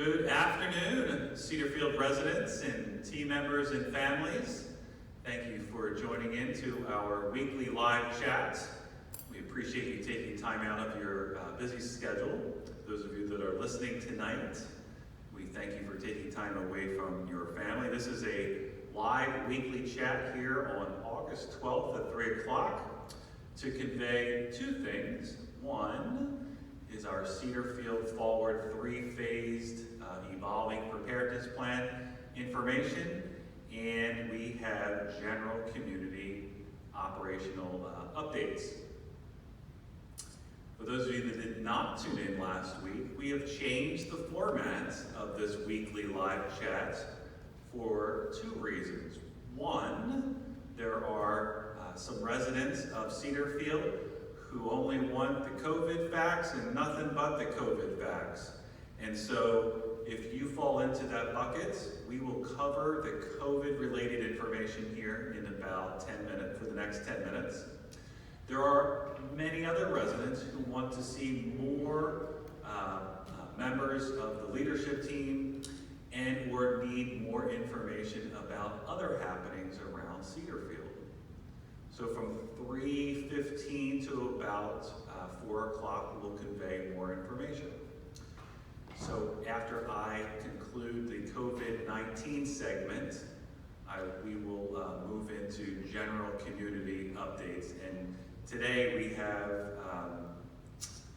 Good afternoon, Cedarfield residents and team members and families. Thank you for joining in to our weekly live chat. We appreciate you taking time out of your busy schedule. Those of you that are listening tonight, we thank you for taking time away from your family. This is a live weekly chat here on August 12th at 3 o'clock to convey two things. One is our Cedarfield Forward three-phased evolving preparedness plan information, and we have general community operational updates. For those of you that did not tune in last week, we have changed the format of this weekly live chat for two reasons. One, there are some residents of Cedarfield who only want the COVID facts and nothing but the COVID facts. And so if you fall into that bucket, we will cover the COVID-related information here in about 10 minutes, for the next 10 minutes. There are many other residents who want to see more members of the leadership team and or need more information about other happenings around Cedarfield. So from 3:15 to about 4 o'clock, we'll convey more information. So after I conclude the COVID-19 segment, we will move into general community updates. And today we have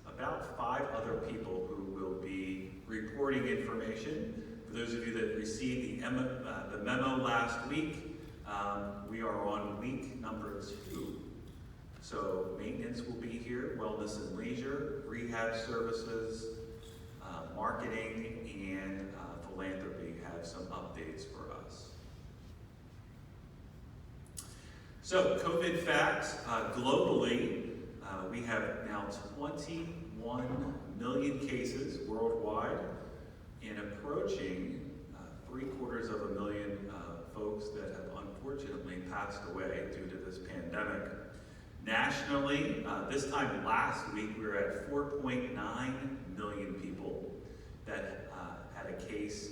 about 5 other people who will be reporting information. For those of you that received the memo last week, we are on week number 2. So maintenance will be here, wellness and leisure, rehab services, marketing, and philanthropy have some updates for us. So COVID facts, globally, we have now 21 million cases worldwide and approaching 750,000 folks that have unfortunately passed away due to this pandemic. Nationally, this time last week, we were at 4.9 million people that had a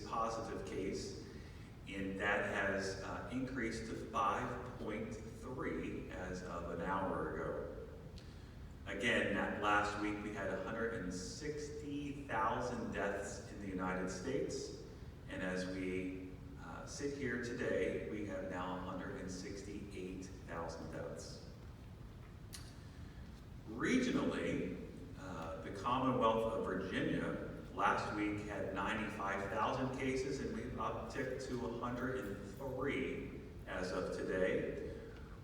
positive case, and that has increased to 5.3 as of an hour ago. Again, that last week we had 160,000 deaths in the United States, and as we sit here today, we have now 168,000 deaths. Regionally, the Commonwealth of Virginia last week had 95,000 cases, and we've upticked to 103 as of today.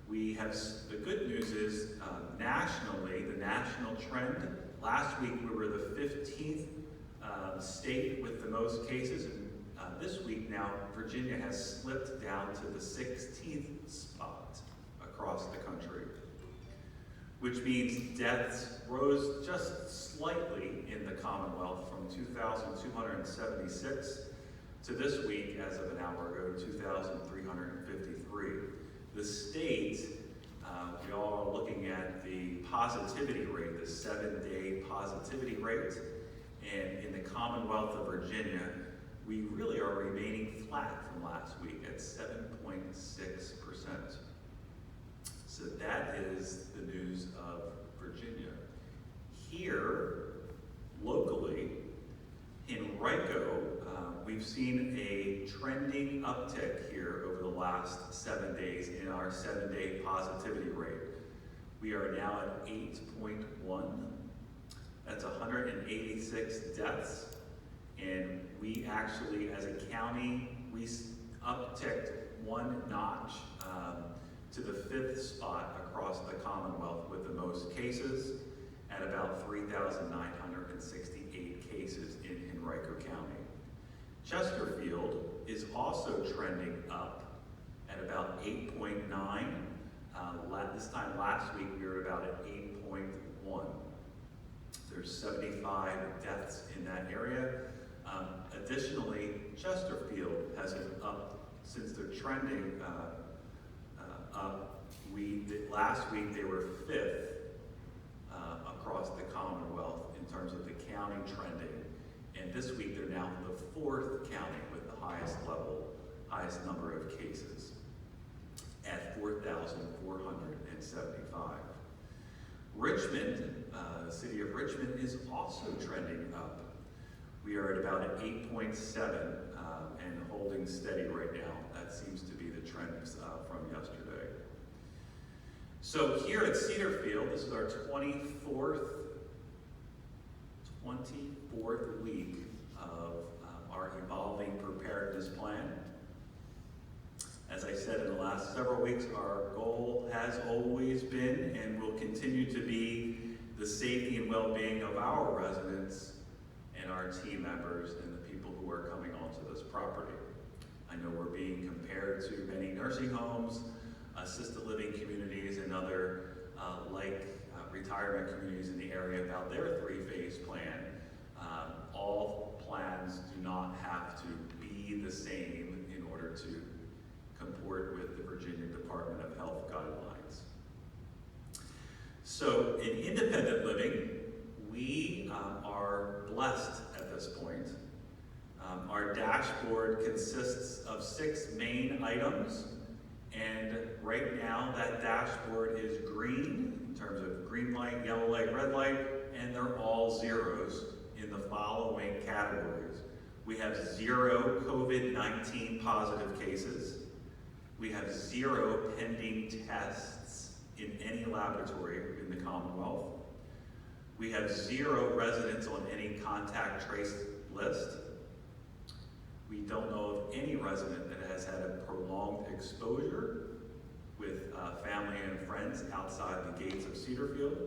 We have, the good news is, nationally, the national trend, last week we were the 15th state with the most cases, and this week now, Virginia has slipped down to the 16th spot across the country, which means deaths rose just slightly in the Commonwealth from 2,276 to this week, as of an hour ago, 2,353. The state, we all are looking at the positivity rate, the 7-day positivity rate, and in the Commonwealth of Virginia, we really are remaining flat from last week at 7.6%. So that is the news of Virginia. Here, locally, in Henrico, we've seen a trending uptick here over the last 7 days in our 7-day positivity rate. We are now at 8.1. That's 186 deaths. And we actually, as a county, we upticked 1 notch to the 5th spot across the Commonwealth with the most cases at about 3,968 cases in Henrico County. Chesterfield is also trending up at about 8.9. This time last week, we were about at 8.1. There's 75 deaths in that area. Additionally, Chesterfield has been up since they're trending up. Last week they were 5th across the Commonwealth in terms of the county trending, And this week they're now the fourth county with the highest number of cases at 4,475. Richmond, the city of Richmond, is also trending up. We are at about an 8.7 and holding steady right now. That seems to be the trend from yesterday. So here at Cedarfield, this is our 24th week of our evolving preparedness plan. As I said in the last several weeks, our goal has always been and will continue to be the safety and well-being of our residents and our team members and the people who are coming onto this property. I know we're being compared to many nursing homes, assisted living communities, and other retirement communities in the area about their three-phase plan. All plans do not have to be the same in order to comport with the Virginia Department of Health guidelines. So in independent living, we are blessed at this point. Our dashboard consists of 6 main items, and right now that dashboard is green in terms of green light, yellow light, red light, and they're all zeros in the following categories. We have 0 COVID-19 positive cases. We have 0 pending tests in any laboratory in the Commonwealth. We have 0 residents on any contact trace list. We don't know of any resident that has had a prolonged exposure with family and friends outside the gates of Cedarfield.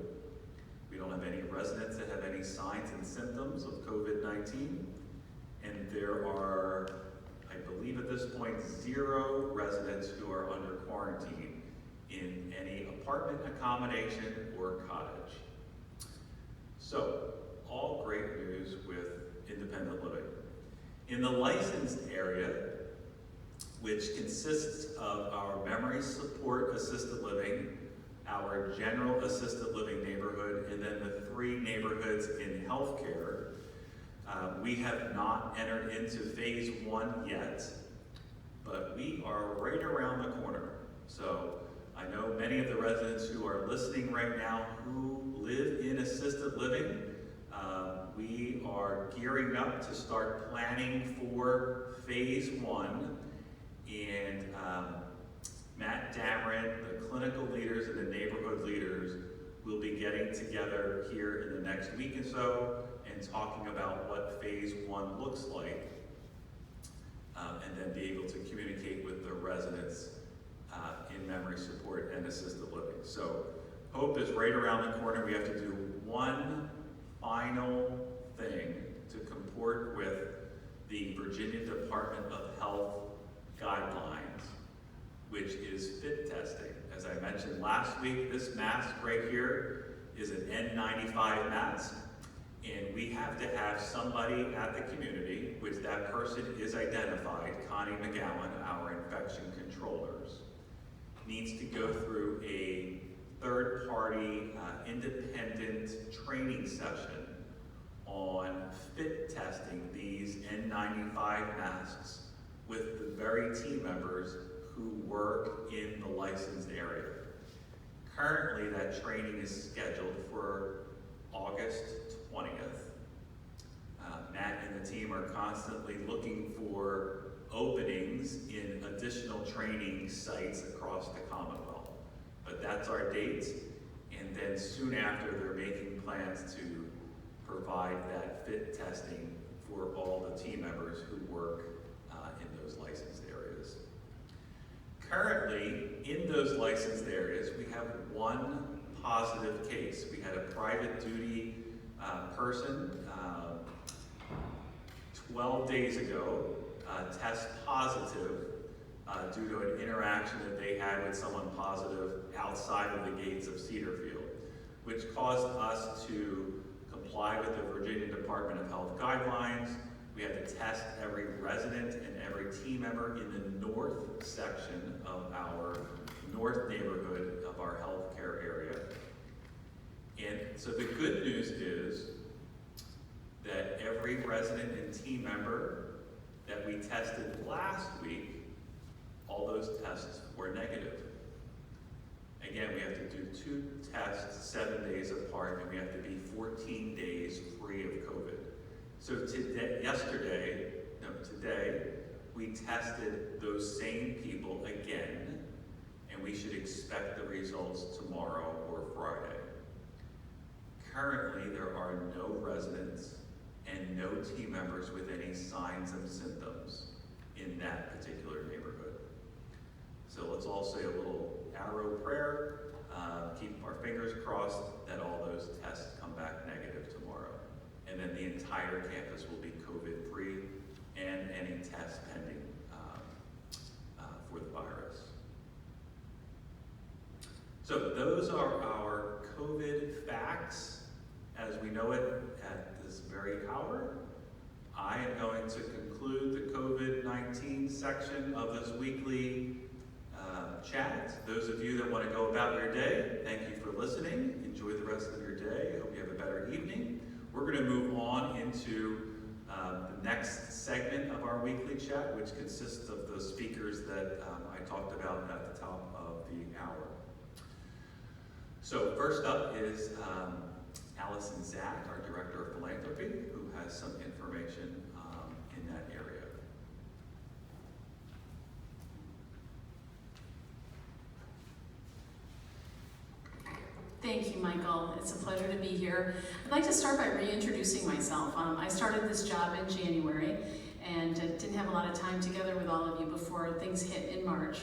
We don't have any residents that have any signs and symptoms of COVID-19. And there are, I believe at this point, 0 residents who are under quarantine in any apartment accommodation or cottage. So, all great news with independent living. In the licensed area, which consists of our memory support assisted living, our general assisted living neighborhood, and then the 3 neighborhoods in healthcare, we have not entered into phase 1 yet, but we are right around the corner. So I know many of the residents who are listening right now who live in assisted living. We are gearing up to start planning for phase 1, and Matt Dameron, the clinical leaders and the neighborhood leaders will be getting together here in the next week or so and talking about what phase 1 looks like, and then be able to communicate with the residents in memory support and assisted living. So hope is right around the corner. We have to do one final thing to comport with the Virginia Department of Health guidelines, which is fit testing. As I mentioned last week, this mask right here is an N95 mask, and we have to have somebody at the community, which that person is identified, Connie McGowan, our infection controllers, needs to go through a third-party independent training session on fit testing these N95 masks with the very team members who work in the licensed area. Currently, that training is scheduled for August 20th. Matt and the team are constantly looking for openings in additional training sites across the Commonwealth. But that's our date, and then soon after they're making plans to provide that fit testing for all the team members who work in those licensed areas. Currently, in those licensed areas, we have 1 positive case. We had a private duty person 12 days ago test positive due to an interaction that they had with someone positive outside of the gates of Cedarfield, which caused us to comply with the Virginia Department of Health guidelines. We had to test every resident and every team member in the north section of our north neighborhood of our healthcare area. And so the good news is that every resident and team member that we tested last week, all those tests were negative. Again, we have to do 2 tests 7 days apart, and we have to be 14 days free of COVID. So today, we tested those same people again, and we should expect the results tomorrow or Friday. Currently, there are no residents and no team members with any signs and symptoms in that particular neighborhood. So let's all say a little arrow prayer, keep our fingers crossed that all those tests come back negative tomorrow. And then the entire campus will be COVID-free and any test pending for the virus. So those are our COVID facts as we know it at this very hour. I am going to conclude the COVID-19 section of this weekly chat. Those of you that want to go about your day, thank you for listening. Enjoy the rest of your day. I hope you have a better evening. We're going to move on into the next segment of our weekly chat, which consists of the speakers that I talked about at the top of the hour. So first up is Allison Zach, our Director of Philanthropy, who has some information in that area. Thank you, Michael. It's a pleasure to be here. I'd like to start by reintroducing myself. I started this job in January and didn't have a lot of time together with all of you before things hit in March.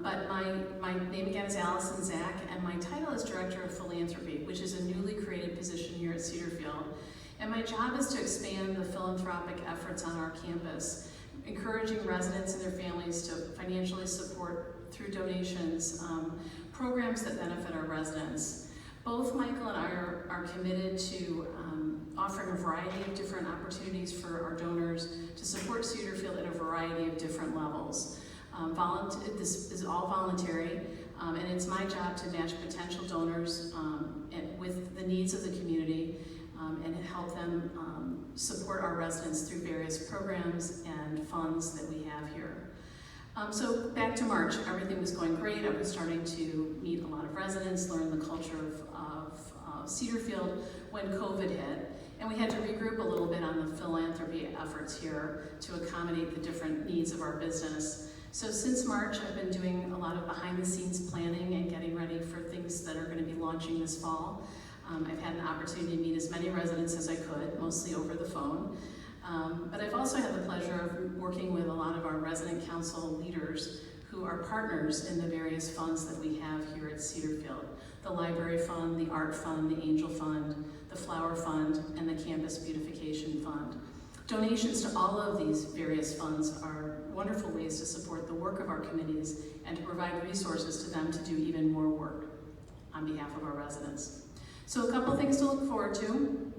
But my name again is Allison Zach, and my title is Director of Philanthropy, which is a newly created position here at Cedarfield. And my job is to expand the philanthropic efforts on our campus, encouraging residents and their families to financially support through donations programs that benefit our residents. Both Michael and I are committed to offering a variety of different opportunities for our donors to support Cedarfield at a variety of different levels. This is all voluntary, and it's my job to match potential donors with the needs of the community and help them support our residents through various programs and funds that we have here. So back to March, everything was going great. I was starting to meet a lot of residents, learn the culture of Cedarfield when COVID hit. And we had to regroup a little bit on the philanthropy efforts here to accommodate the different needs of our business. So since March, I've been doing a lot of behind-the-scenes planning and getting ready for things that are going to be launching this fall. I've had an opportunity to meet as many residents as I could, mostly over the phone. But I've also had the pleasure of working with a lot of our resident council leaders who are partners in the various funds that we have here at Cedarfield. The Library Fund, the Art Fund, the Angel Fund, the Flower Fund, and the Campus Beautification Fund. Donations to all of these various funds are wonderful ways to support the work of our committees and to provide resources to them to do even more work on behalf of our residents. So a couple things to look forward to.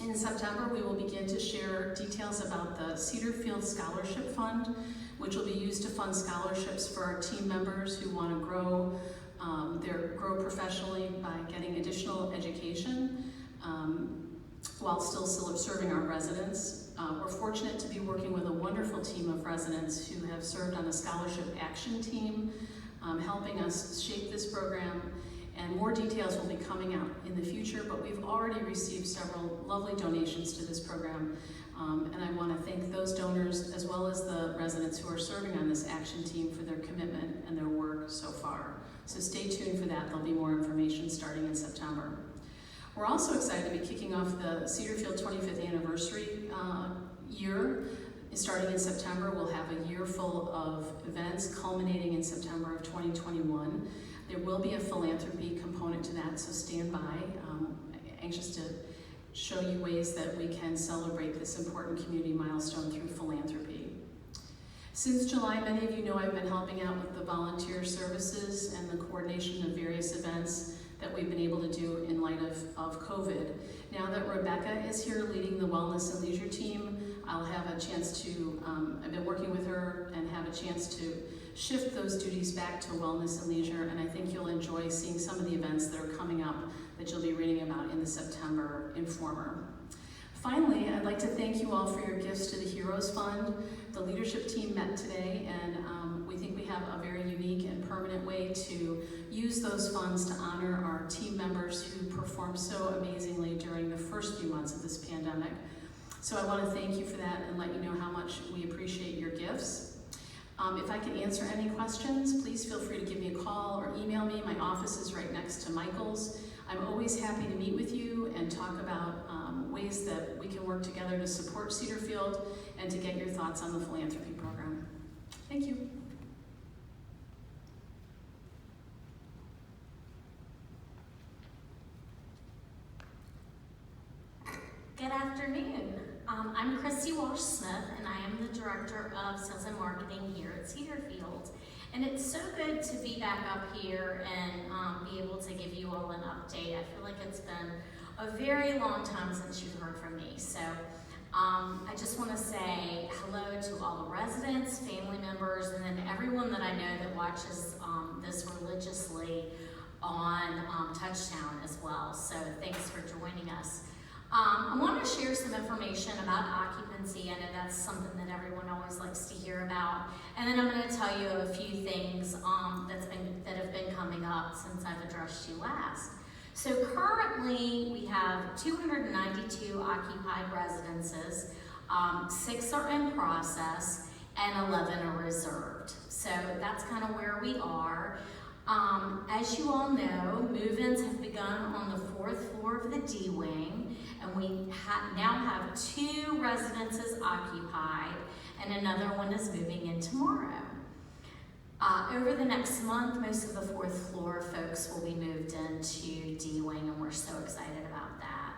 In September, we will begin to share details about the Cedarfield Scholarship Fund, which will be used to fund scholarships for our team members who want to grow professionally by getting additional education while still serving our residents. We're fortunate to be working with a wonderful team of residents who have served on the Scholarship Action Team, helping us shape this program. And more details will be coming out in the future, but we've already received several lovely donations to this program. And I want to thank those donors as well as the residents who are serving on this action team for their commitment and their work so far. So stay tuned for that. There'll be more information starting in September. We're also excited to be kicking off the Cedarfield 25th anniversary year. Starting in September, we'll have a year full of events culminating in September of 2021. There will be a philanthropy component to that, so stand by. Anxious to show you ways that we can celebrate this important community milestone through philanthropy. Since July, many of you know I've been helping out with the volunteer services and the coordination of various events that we've been able to do in light of COVID. Now that Rebecca is here leading the Wellness and Leisure team, I'll have a chance to, I've been working with her and have a chance to shift those duties back to Wellness and Leisure, and I think you'll enjoy seeing some of the events that are coming up that you'll be reading about in the September Informer. Finally, I'd like to thank you all for your gifts to the Heroes Fund. The leadership team met today, and we think we have a very unique and permanent way to use those funds to honor our team members who performed so amazingly during the first few months of this pandemic. So I want to thank you for that and let you know how much we appreciate your gifts. If I can answer any questions, please feel free to give me a call or email me. My office is right next to Michael's. I'm always happy to meet with you and talk about ways that we can work together to support Cedarfield and to get your thoughts on the philanthropy program. Thank you. Good afternoon. I'm Christy Walsh-Smith, and I am the Director of Sales and Marketing here at Cedarfield. And it's so good to be back up here and be able to give you all an update. I feel like it's been a very long time since you've heard from me. So I just want to say hello to all the residents, family members, and then everyone that I know that watches this religiously on Touchdown as well. So thanks for joining us. I want to share some information about occupancy. I know that's something that everyone always likes to hear about. And then I'm going to tell you a few things that have been coming up since I've addressed you last. So currently we have 292 occupied residences, 6 are in process, and 11 are reserved. So that's kind of where we are. As you all know, move-ins have begun on the 4th floor of the D wing, and we now have 2 residences occupied, and another one is moving in tomorrow. Over the next month, most of the 4th floor folks will be moved into D wing, and we're so excited about that.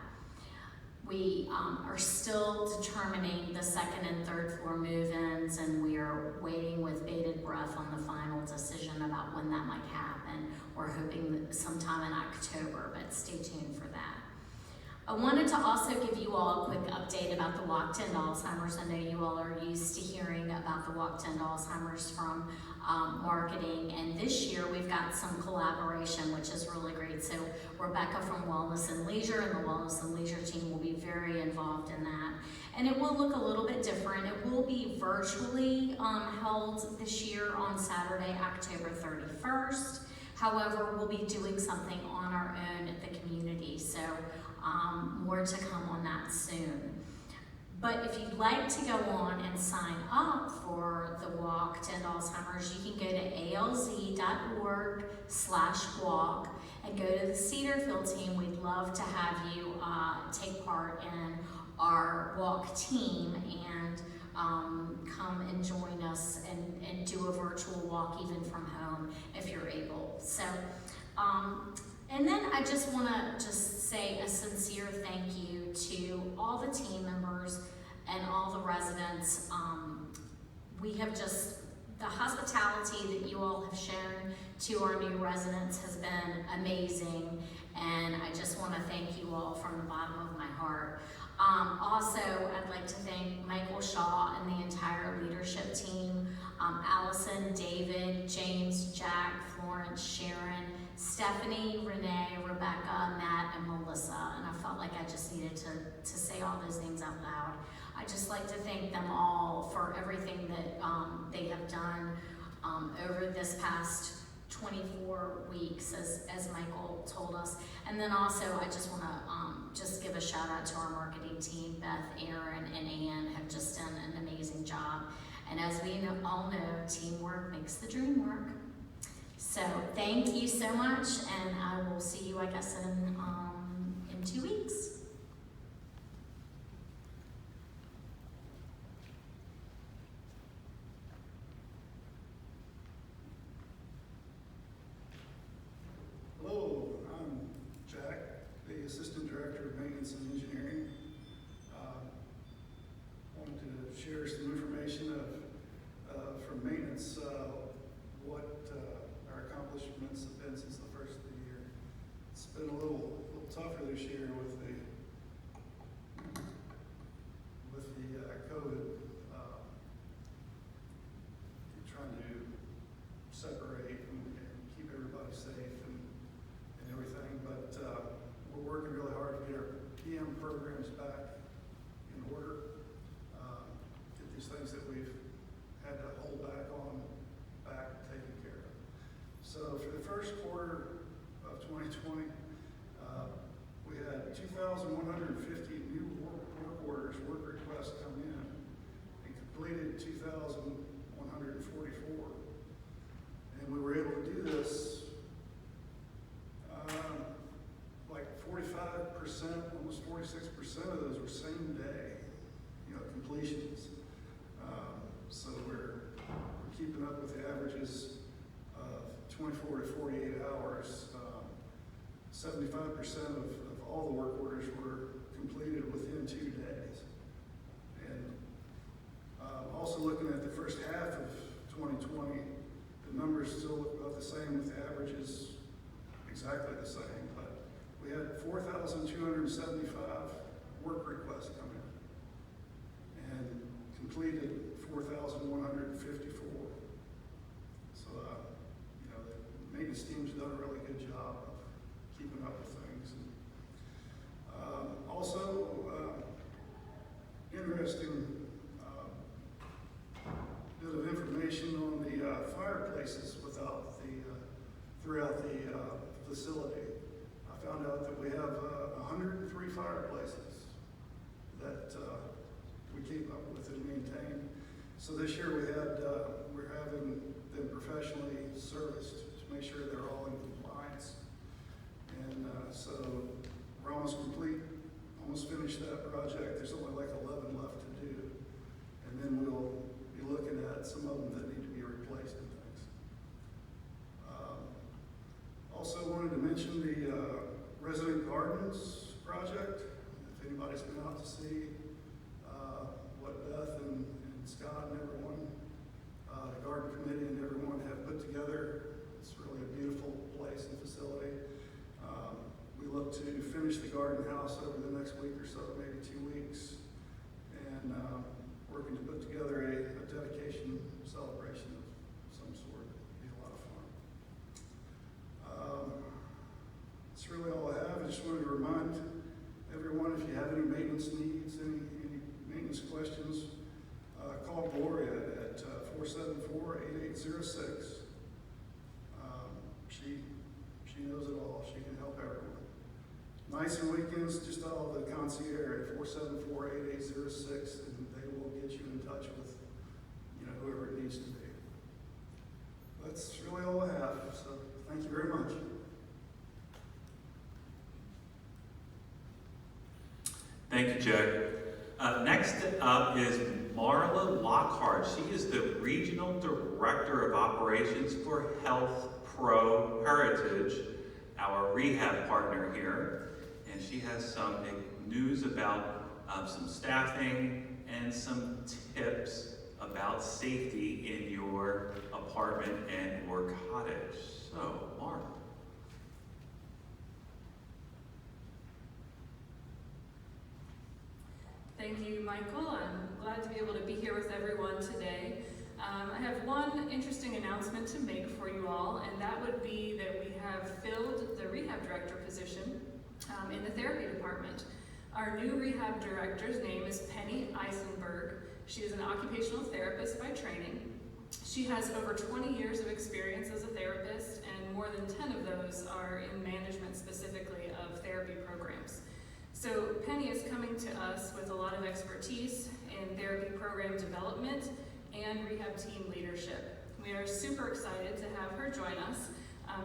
We are still determining the 2nd and 3rd floor move-ins, and we are waiting with bated breath on the final decision about when that might happen. We're hoping that sometime in October, but stay tuned for that. I wanted to also give you all a quick update about the Walk to End Alzheimer's. I know you all are used to hearing about the Walk to End Alzheimer's from marketing, and this year we've got some collaboration, which is really great. So Rebecca from Wellness and Leisure and the Wellness and Leisure team will be very involved in that. And it will look a little bit different. It will be virtually held this year on Saturday, October 31st. However, we'll be doing something on our own at the community. So more to come on that soon. But if you'd like to go on and sign up for the Walk to End Alzheimer's, you can go to alz.org/walk and go to the Cedarfield team. We'd love to have you take part in our walk team and come and join us and do a virtual walk even from home if you're able. So, and then I just want to say a sincere thank you to all the team members and all the residents. We have the hospitality that you all have shown to our new residents has been amazing, and I just want to thank you all from the bottom of my heart. Also, I'd like to thank Michael Shaw and the entire leadership team, Allison, David, James, Jack, Florence, Sharon, Stephanie, Renee, Rebecca, Matt, and Melissa. And I felt like I just needed to say all those names out loud. I'd just like to thank them all for everything that they have done over this past 24 weeks, as Michael told us. And then also, I just want to just give a shout out to our marketing team. Beth, Aaron, and Ann have just done an amazing job. And as we all know, teamwork makes the dream work. So thank you so much, and I will see you, I guess, in 2 weeks. Hello, I'm Jack, the Assistant Director of Maintenance and Engineering. Wanted to share some information from maintenance, what our accomplishments have been since the first of the year. It's been a little tougher this year with the COVID, trying to separate and keep everybody safe and everything, but we're working really hard to get our PM programs back 2020. We had 2,150 new work orders, work requests come in, and completed 2,144. And we were able to do this like 45%, almost 46% of those were same day, completions. So we're keeping up with the averages of 24 to 48 hours. 75% of all the work orders were completed within 2 days. And also looking at the first half of 2020, the numbers still look about the same, with the averages exactly the same. But we had 4,275 work requests come in and completed 4,154. So, the maintenance team's done a really good job of keeping up with things. And, also, interesting bit of information on the fireplaces throughout the facility. I found out that we have 103 fireplaces that we keep up with and maintain. So this year we're having them professionally serviced to make sure they're all in compliance. And so we're almost finished that project. There's only like 11 left to do. And then we'll be looking at some of them that need to be replaced and things. Also wanted to mention the Resident Gardens project. If anybody's been out to see what Beth and Scott and everyone, the garden committee and everyone have put together, it's really a beautiful place and facility. We look to finish the garden house over the next week or so, maybe 2 weeks, and working to put together a dedication celebration of some sort. It'll be a lot of fun. That's really all I have. I just wanted to remind everyone, if you have any maintenance needs, any maintenance questions, call Gloria at 474-8806. She knows it all. She can help everyone. Nights and weekends, just all the concierge at 474-8806, and they will get you in touch with whoever it needs to be. That's really all I have. So thank you very much. Thank you, Jay. Next up is Marla Lockhart. She is the Regional Director of Operations for Health Pro Heritage, our rehab partner here. And she has some news about some staffing and some tips about safety in your apartment and or cottage. So, Marla. Thank you, Michael. I'm glad to be able to be here with everyone today. I have one interesting announcement to make for you all, and that would be that we have filled the rehab director position in the therapy department. Our new rehab director's name is Penny Eisenberg. She is an occupational therapist by training. She has over 20 years of experience as a therapist, and more than 10 of those are in management specifically of therapy programs. So Penny is coming to us with a lot of expertise in therapy program development and rehab team leadership. We are super excited to have her join us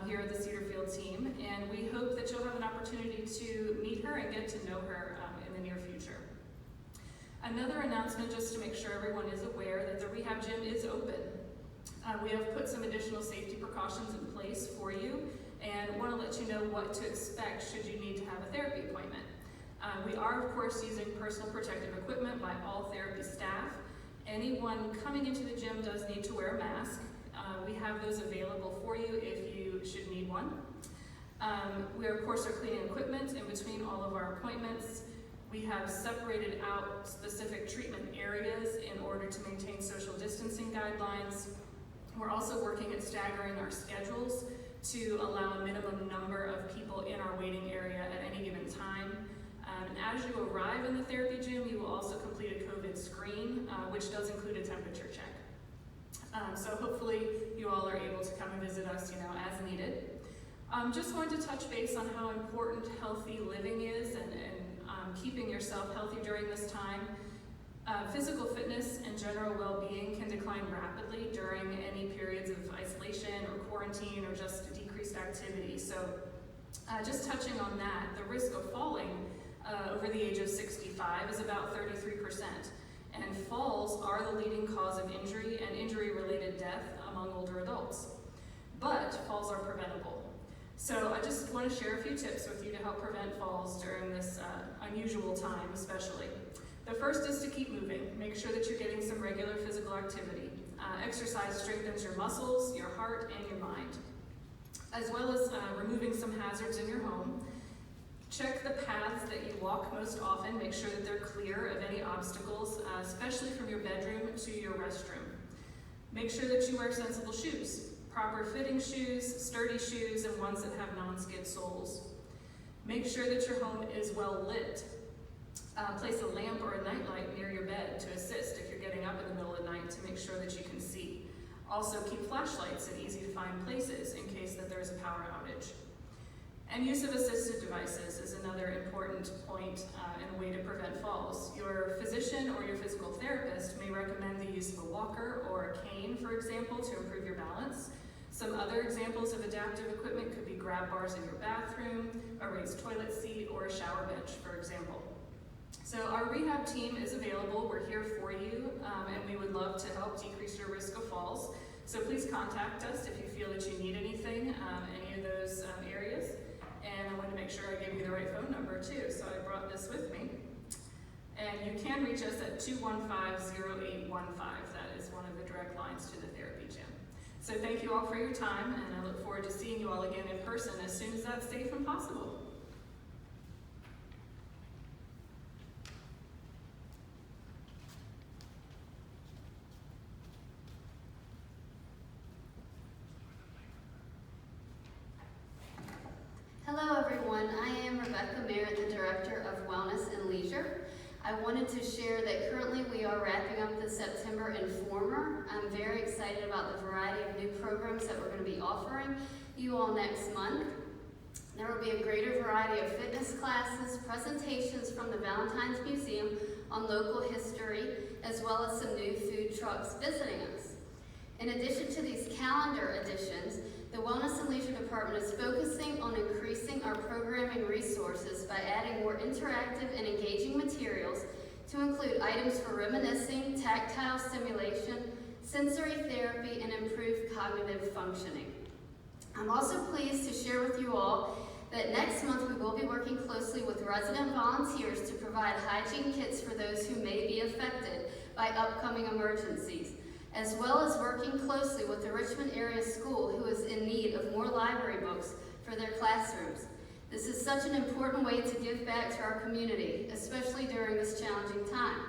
here at the Cedarfield team, and we hope that you'll have an opportunity to meet her and get to know her in the near future. Another announcement, just to make sure everyone is aware, that the rehab gym is open. We have put some additional safety precautions in place for you, and want to let you know what to expect should you need to have a therapy appointment. We are, of course, using personal protective equipment by all therapy staff. Anyone coming into the gym does need to wear a mask. We have those available for you if you should need one. We, of course, are cleaning equipment in between all of our appointments. We have separated out specific treatment areas in order to maintain social distancing guidelines. We're also working at staggering our schedules to allow a minimum number of people in our waiting area at any given time. And as you arrive in the therapy gym, you will also complete a COVID screen, which does include a temperature check. So hopefully you all are able to come and visit us, as needed. Just wanted to touch base on how important healthy living is and keeping yourself healthy during this time. Physical fitness and general well-being can decline rapidly during any periods of isolation or quarantine or just decreased activity. So just touching on that, the risk of falling over the age of 65 is about 33%. And falls are the leading cause of injury and injury-related death among older adults. But falls are preventable. So I just want to share a few tips with you to help prevent falls during this unusual time especially. The first is to keep moving. Make sure that you're getting some regular physical activity. Exercise strengthens your muscles, your heart, and your mind, as well as removing some hazards in your home. Check the paths that you walk most often. Make sure that they're clear of any obstacles, especially from your bedroom to your restroom. Make sure that you wear sensible shoes, proper fitting shoes, sturdy shoes, and ones that have non-skid soles. Make sure that your home is well lit. Place a lamp or a nightlight near your bed to assist if you're getting up in the middle of the night to make sure that you can see. Also keep flashlights in easy to find places in case that there's a power outage. And use of assistive devices is another important point and a way to prevent falls. Your physician or your physical therapist may recommend the use of a walker or a cane, for example, to improve your balance. Some other examples of adaptive equipment could be grab bars in your bathroom, a raised toilet seat, or a shower bench, for example. So our rehab team is available. We're here for you, and we would love to help decrease your risk of falls. So please contact us if you feel that you need anything, any of those areas. And I want to make sure I give you the right phone number too, so I brought this with me. And you can reach us at 215-0815. That is one of the direct lines to the therapy gym. So thank you all for your time, and I look forward to seeing you all again in person as soon as that's safe and possible. Hello everyone, I am Rebecca Merritt, the Director of Wellness and Leisure. I wanted to share that currently we are wrapping up the September Informer. I'm very excited about the variety of new programs that we're going to be offering you all next month. There will be a greater variety of fitness classes, presentations from the Valentine's Museum on local history, as well as some new food trucks visiting us. In addition to these calendar additions, the Wellness and Leisure Department is focusing on increasing our programming resources by adding more interactive and engaging materials to include items for reminiscing, tactile stimulation, sensory therapy, and improved cognitive functioning. I'm also pleased to share with you all that next month we will be working closely with resident volunteers to provide hygiene kits for those who may be affected by upcoming emergencies, as well as working closely with the Richmond Area School, who is in need of more library books for their classrooms. This is such an important way to give back to our community, especially during this challenging time.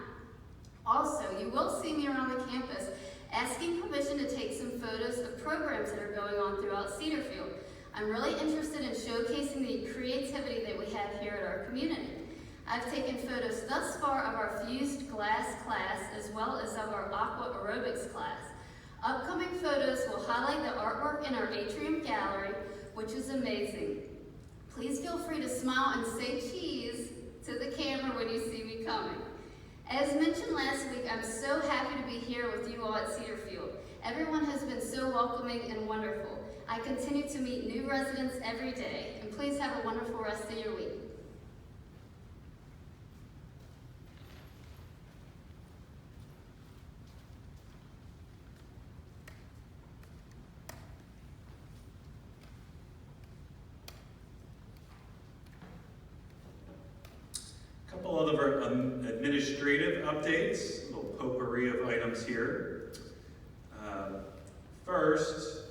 Also, you will see me around the campus asking permission to take some photos of programs that are going on throughout Cedarfield. I'm really interested in showcasing the creativity that we have here at our community. I've taken photos thus far of our fused glass class as well as of our aqua aerobics class. Upcoming photos will highlight the artwork in our atrium gallery, which is amazing. Please feel free to smile and say cheese to the camera when you see me coming. As mentioned last week, I'm so happy to be here with you all at Cedarfield. Everyone has been so welcoming and wonderful. I continue to meet new residents every day, and please have a wonderful rest of your week. Couple other administrative updates, a little potpourri of items here. First,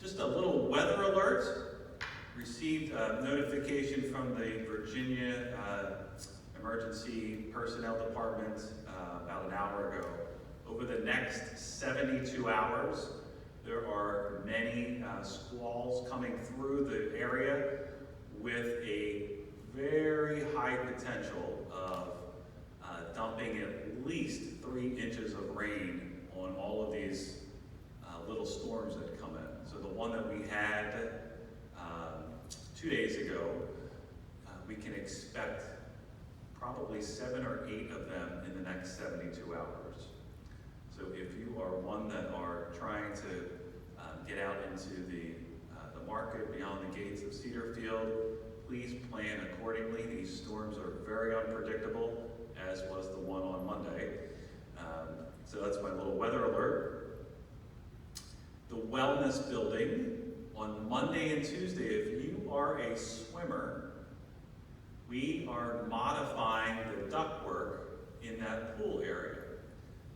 just a little weather alert. Received a notification from the Virginia Emergency Personnel Department about an hour ago. Over the next 72 hours, there are many squalls coming through the area with a very high potential of dumping at least 3 inches of rain on all of these little storms that come in. So the one that we had 2 days ago, we can expect probably 7 or 8 of them in the next 72 hours. So if you are one that are trying to get out into the market beyond the gates of Cedarfield, please plan accordingly. These storms are very unpredictable, as was the one on Monday. So that's my little weather alert. The Wellness Building, on Monday and Tuesday, if you are a swimmer, we are modifying the ductwork in that pool area.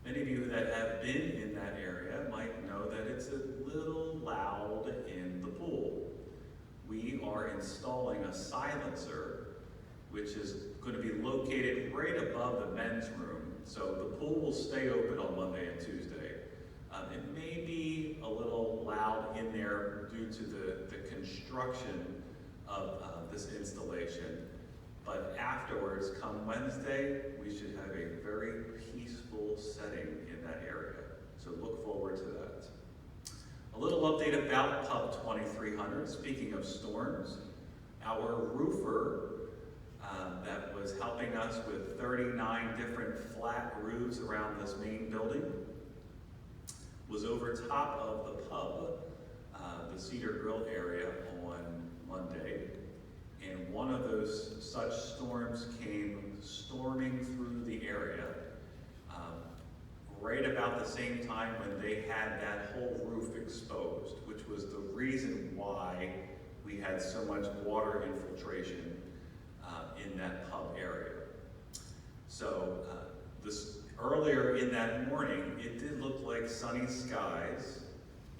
Many of you that have been in that area might know that it's a little loud in the pool. We are installing a silencer, which is going to be located right above the men's room. So the pool will stay open on Monday and Tuesday. It may be a little loud in there due to the construction of this installation. But afterwards, come Wednesday, we should have a very peaceful setting in that area. So look forward to that. A little update about Pub 2300. Speaking of storms, our roofer that was helping us with 39 different flat roofs around this main building was over top of the pub, the Cedar Grill area on Monday. And one of those such storms came storming through the area right about the same time when they had that whole roof exposed, which was the reason why we had so much water infiltration in that pub area. So earlier in that morning, it did look like sunny skies,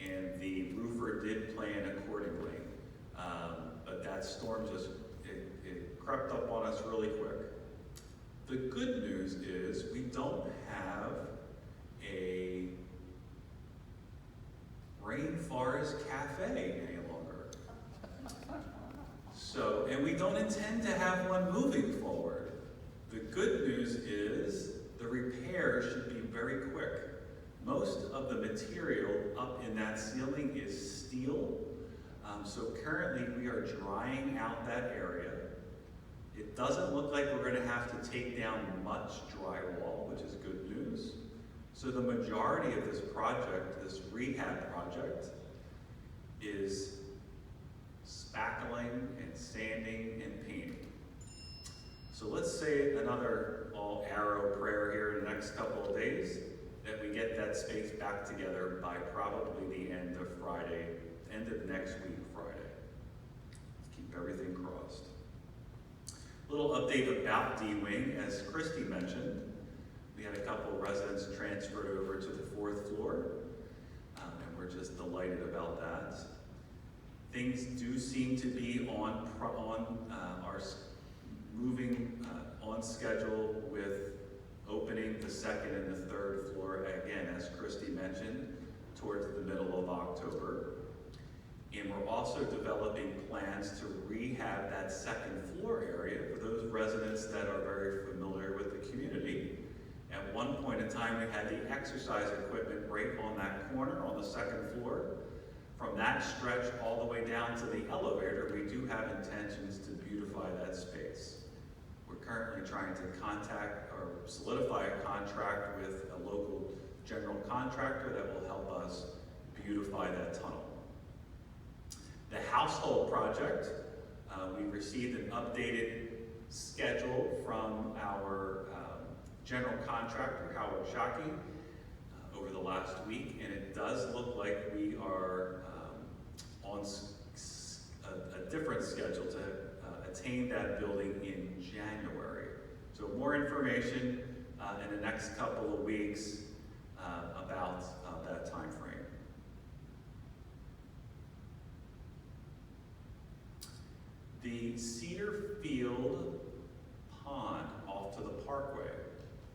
and the roofer did plan accordingly. But that storm it crept up on us really quick. The good news is we don't have a Rainforest Cafe any longer. So, and we don't intend to have one moving forward. The good news is the repair should be very quick. Most of the material up in that ceiling is steel. So currently we are drying out that area. It doesn't look like we're going to have to take down much drywall, which is good news. So the majority of this project, this rehab project, is spackling and sanding and painting. So let's say another all-arrow prayer here in the next couple of days that we get that space back together by probably the end of Friday, end of next week, Friday. Let's keep everything crossed. A little update about D-Wing. As Christy mentioned, we had a couple of residents transferred over to the 4th floor, and we're just delighted about that. Things do seem to be moving on schedule with opening the 2nd and the 3rd floor, again, as Christy mentioned, towards the middle of October. And we're also developing plans to rehab that 2nd floor area for those residents that are very familiar with the community. At one point in time, we had the exercise equipment right on that corner on the 2nd floor. From that stretch all the way down to the elevator, we do have intentions to beautify that space. We're currently trying to contact or solidify a contract with a local general contractor that will help us beautify that tunnel. The household project, we received an updated schedule from our general contractor, Howard Shockey, over the last week, and it does look like we are on a different schedule to attain that building in January. So more information in the next couple of weeks about that time frame. The Cedarfield Pond off to the Parkway.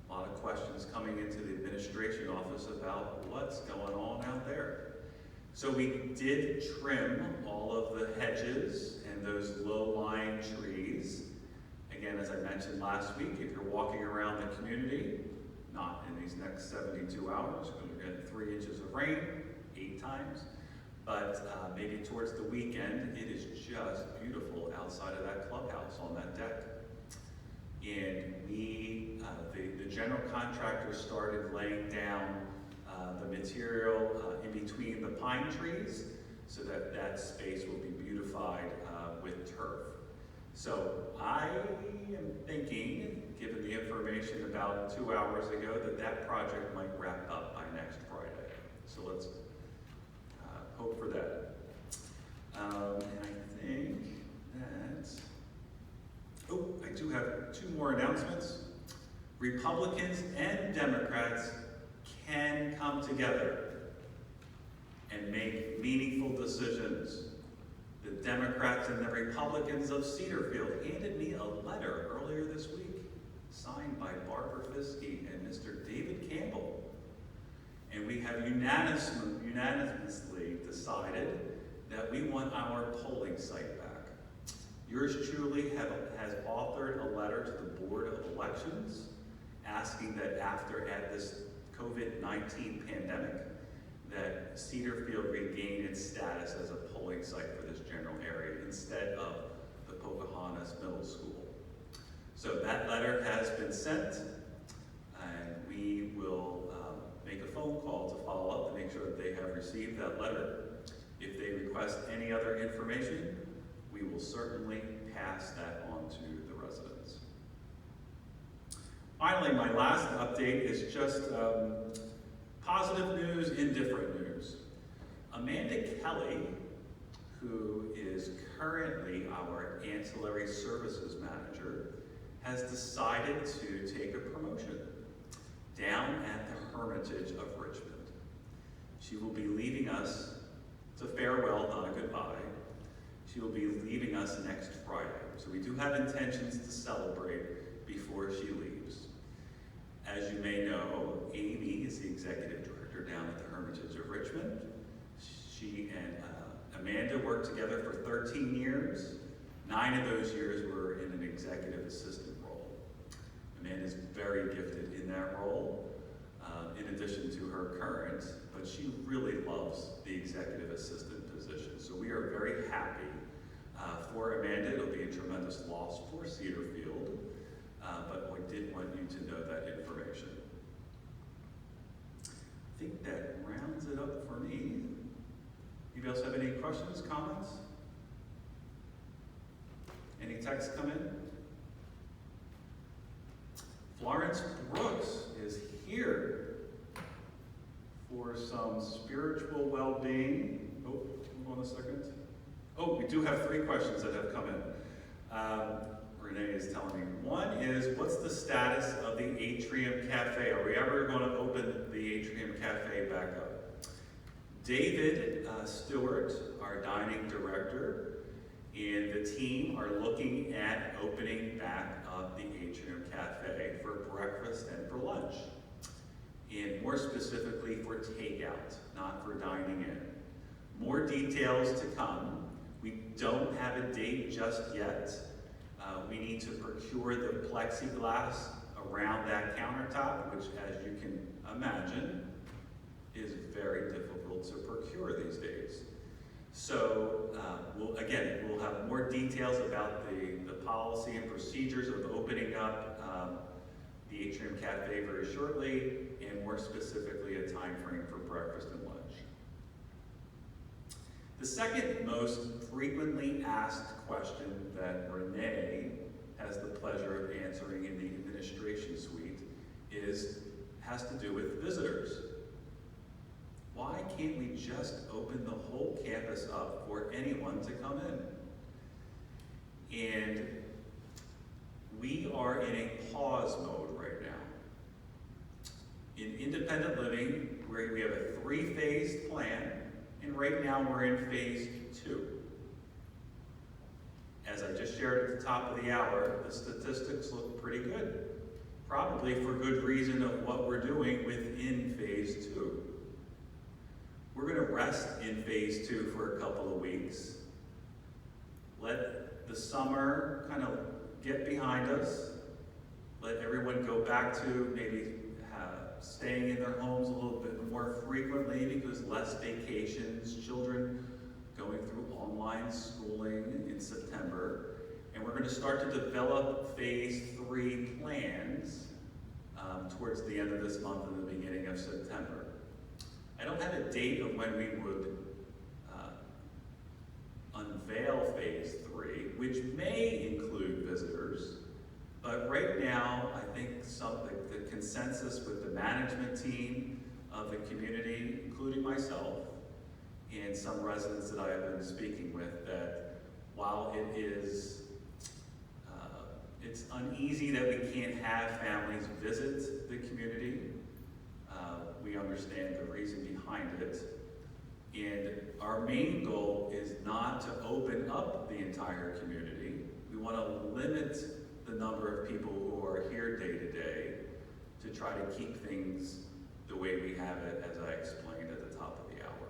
A lot of questions coming into the administration office about what's going on out there. So we did trim all of the hedges and those low-lying trees. Again, as I mentioned last week, if you're walking around the community, not in these next 72 hours, we're going to get 3 inches of rain, 8 times. But maybe towards the weekend, it is just beautiful outside of that clubhouse on that deck. And the general contractor started laying down the material in between the pine trees so that that space will be beautified with turf. So I am thinking, given the information about 2 hours ago, that that project might wrap up by next Friday. So let's hope for that. And I think that, I do have 2 more announcements. Republicans and Democrats can come together and make meaningful decisions. The Democrats and the Republicans of Cedarfield handed me a letter earlier this week, signed by Barbara Fiske and Mr. David Campbell. And we have unanimously decided that we want our polling site back. Yours truly has authored a letter to the Board of Elections asking that after this COVID-19 pandemic, that Cedarfield regain its status as a polling site for this general area instead of the Pocahontas Middle School. So that letter has been sent, and we will make a phone call to follow up to make sure that they have received that letter. If they request any other information, we will certainly pass that on to the residents. Finally, my last update is just positive news, indifferent news. Amanda Kelly, who is currently our ancillary services manager, has decided to take a promotion down at the Hermitage of Richmond. She will be leaving us to farewell, not a goodbye. She will be leaving us next Friday. So we do have intentions to celebrate before she leaves. As you may know, Amy is the executive director down at the Hermitage of Richmond. She and Amanda worked together for 13 years. 9 of those years were in an executive assistant role. Amanda is very gifted in that role, in addition to her current, but she really loves the executive assistant position. So we are very happy for Amanda. It'll be a tremendous loss for Cedarfield, but we did want you to know that information. I think that rounds it up for me. Anybody else have any questions, comments? Any texts come in? Florence Brooks is here for some spiritual well-being. Oh, hold on a second. Oh, we do have 3 questions that have come in. Renee is telling me. One is, what's the status of the Atrium Cafe? Are we ever going to open the Atrium Cafe back up? David Stewart, our dining director, and the team are looking at opening back up the Atrium Cafe for breakfast and for lunch. And more specifically for takeout, not for dining in. More details to come. We don't have a date just yet. We need to procure the plexiglass around that countertop, which, as you can imagine, is very difficult to procure these days. So, we'll have more details about the policy and procedures of opening up the Atrium Cafe very shortly, and more specifically, a time frame for breakfast and lunch. The second most frequently asked question that Renee has the pleasure of answering in the administration suite has to do with visitors. Why can't we just open the whole campus up for anyone to come in? And we are in a pause mode right now. In independent living, where we have a 3-phased plan, and right now we're in phase 2. As I just shared at the top of the hour, the statistics look pretty good. Probably for good reason of what we're doing within phase 2. We're going to rest in phase 2 for a couple of weeks. Let the summer kind of get behind us. Let everyone go back to maybe staying in their homes a little bit more frequently because less vacations, children going through online schooling in September. going to start to develop phase 3 plans towards the end of this month and the beginning of September. I don't have a date of when we would unveil phase 3, which may include visitors, but right now I think the consensus with the management team of the community, including myself, and some residents that I have been speaking with, that while it is it's uneasy that we can't have families visit the community, we understand the reason behind it. And our main goal is not to open up the entire community. We want to limit the number of people who are here day to day to try to keep things the way we have it, as I explained at the top of the hour.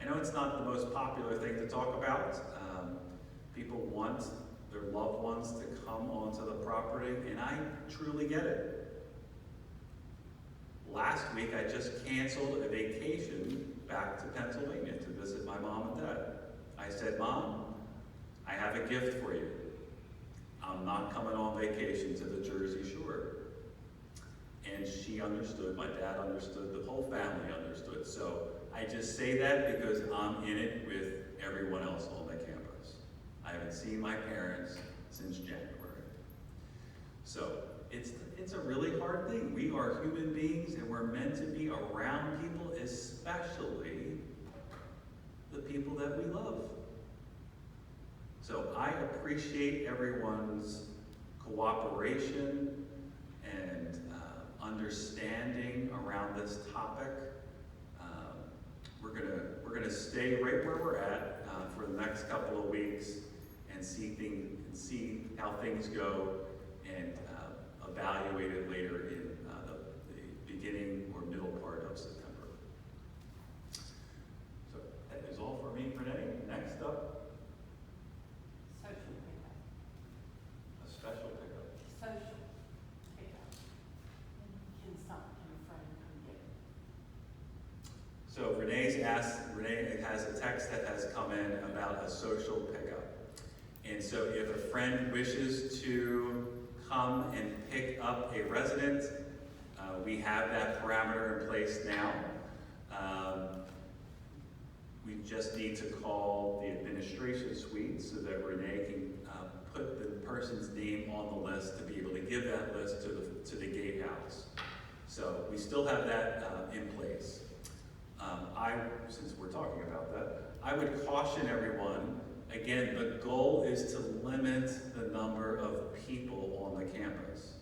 I know it's not the most popular thing to talk about. People want their loved ones to come onto the property, and I truly get it. Last week, I just canceled a vacation back to Pennsylvania to visit my mom and dad. I said, Mom, I have a gift for you. I'm not coming on vacation to the Jersey Shore. And she understood, my dad understood, the whole family understood. So I just say that because I'm in it with everyone else on the campus. I haven't seen my parents since January. So it's a really hard thing. We are human beings and we're meant to be around people, especially the people that we love. So I appreciate everyone's cooperation and understanding around this topic. We're gonna stay right where we're at for the next couple of weeks and see how things go and evaluate it later in the beginning or middle part of September. So that is all for me, Renee. Next up, Social pickup. a special pickup. Social pickup. Can a friend come get it? So Renee has a text that has come in about a social pickup. And so if a friend wishes to come and pick up a resident, we have that parameter in place now. We just need to call the administration suite so that Renee can put the person's name on the list to be able to give that list to the gatehouse. So we still have that in place. Since we're talking about that, I would caution everyone, again, the goal is to limit the number of people on the campus.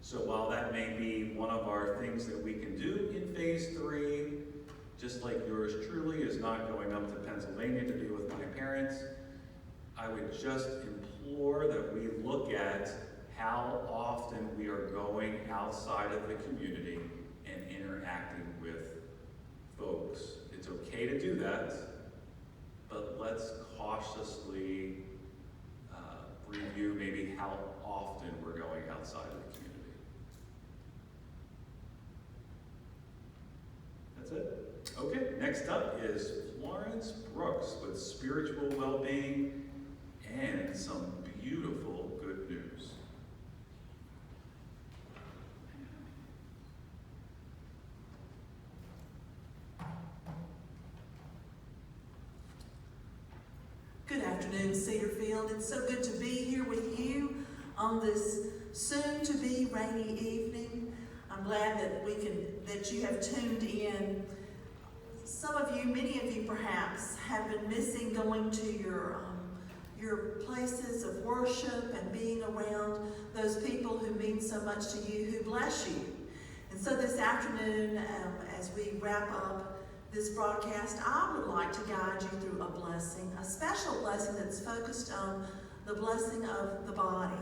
So while that may be one of our things that we can do in phase 3, just like yours truly is not going up to Pennsylvania to be with my parents, I would just implore that we look at how often we are going outside of the community and interacting with folks. It's okay to do that, but let's cautiously review maybe how often we're going outside of the community. That's it. Okay, next up is Florence Brooks with spiritual well-being and some beautiful good news. Good afternoon, Cedarfield. It's so good to be here with you on this soon-to-be rainy evening. I'm glad that you have tuned in. Some of you, many of you perhaps, have been missing going to your places of worship and being around those people who mean so much to you, who bless you. And so this afternoon, as we wrap up this broadcast, I would like to guide you through a blessing, a special blessing that's focused on the blessing of the body.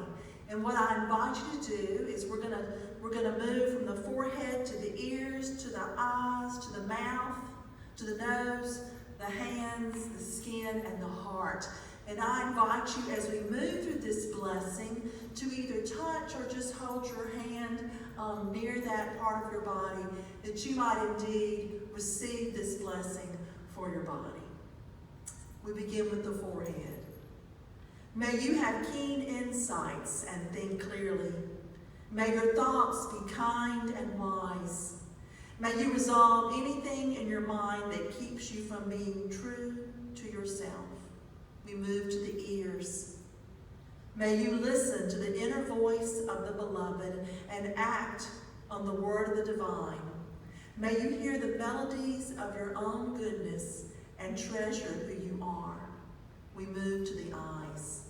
And what I invite you to do is we're gonna move from the forehead to the ears, to the eyes, to the mouth, to the nose, the hands, the skin, and the heart. And I invite you, as we move through this blessing, to either touch or just hold your hand near that part of your body, that you might indeed receive this blessing for your body. We begin with the forehead. May you have keen insights and think clearly. May your thoughts be kind and wise. May you resolve anything in your mind that keeps you from being true to yourself. We move to the ears. May you listen to the inner voice of the beloved and act on the word of the divine. May you hear the melodies of your own goodness and treasure who you are. We move to the eyes.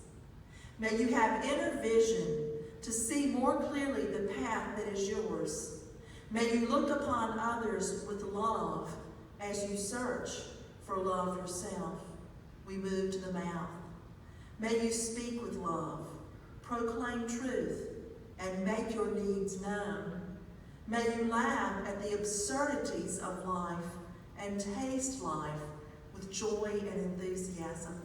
May you have inner vision to see more clearly the path that is yours. May you look upon others with love as you search for love yourself. We move to the mouth. May you speak with love, proclaim truth, and make your needs known. May you laugh at the absurdities of life and taste life with joy and enthusiasm.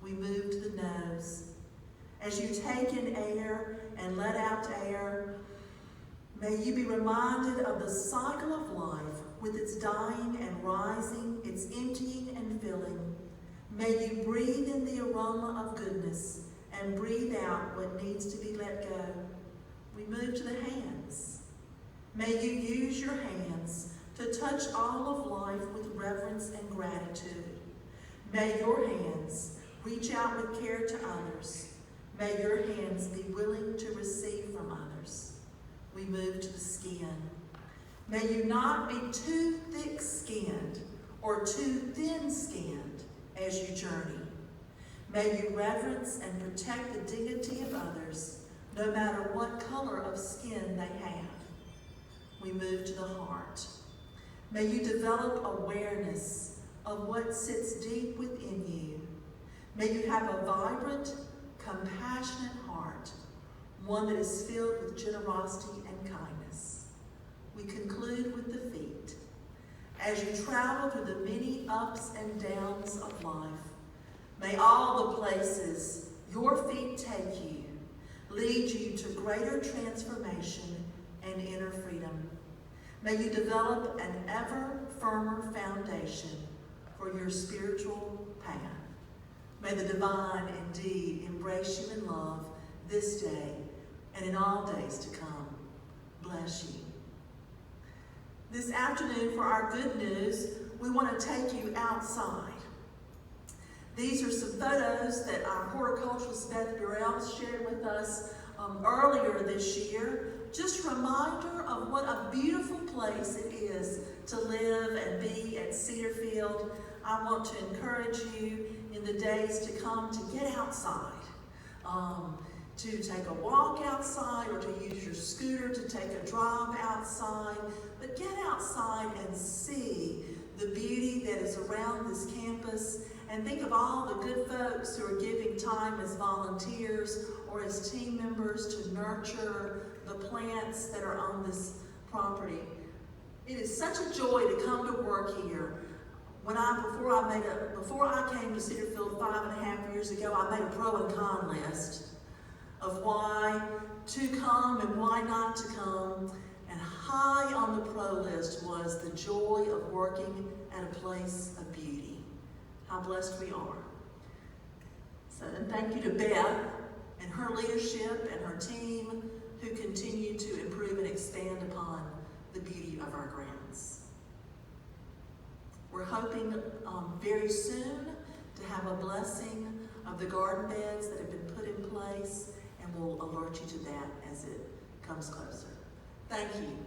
We move to the nose. As you take in air and let out air, may you be reminded of the cycle of life with its dying and rising, its emptying and filling. May you breathe in the aroma of goodness and breathe out what needs to be let go. We move to the hands. May you use your hands to touch all of life with reverence and gratitude. May your hands reach out with care to others. May your hands be willing to receive from others. We move to the skin. May you not be too thick-skinned or too thin-skinned as you journey. May you reverence and protect the dignity of others, no matter what color of skin they have. We move to the heart. May you develop awareness of what sits deep within you. May you have a vibrant, compassionate heart, one that is filled with generosity and kindness. We conclude with the feet. As you travel through the many ups and downs of life, may all the places your feet take you lead you to greater transformation and inner freedom. May you develop an ever firmer foundation for your spiritual path. May the divine indeed embrace you in love this day and in all days to come. Bless you. This afternoon, for our good news, we want to take you outside. These are some photos that our horticulturalist Beth Burrell shared with us earlier this year. Just a reminder of what a beautiful place it is to live and be at Cedarfield. I want to encourage you in the days to come to get outside, to take a walk outside or to use your scooter to take a drive outside. But get outside and see the beauty that is around this campus, and think of all the good folks who are giving time as volunteers or as team members to nurture the plants that are on this property. It is such a joy to come to work here. Before I came to Cedarfield 5.5 years ago, I made a pro and con list of why to come and why not to come. And high on the pro list was the joy of working at a place of beauty. How blessed we are. So, and thank you to Beth and her leadership and her team who continue to improve and expand upon the beauty of our grounds. We're hoping very soon to have a blessing of the garden beds that have been put in place, and we'll alert you to that as it comes closer. Thank you.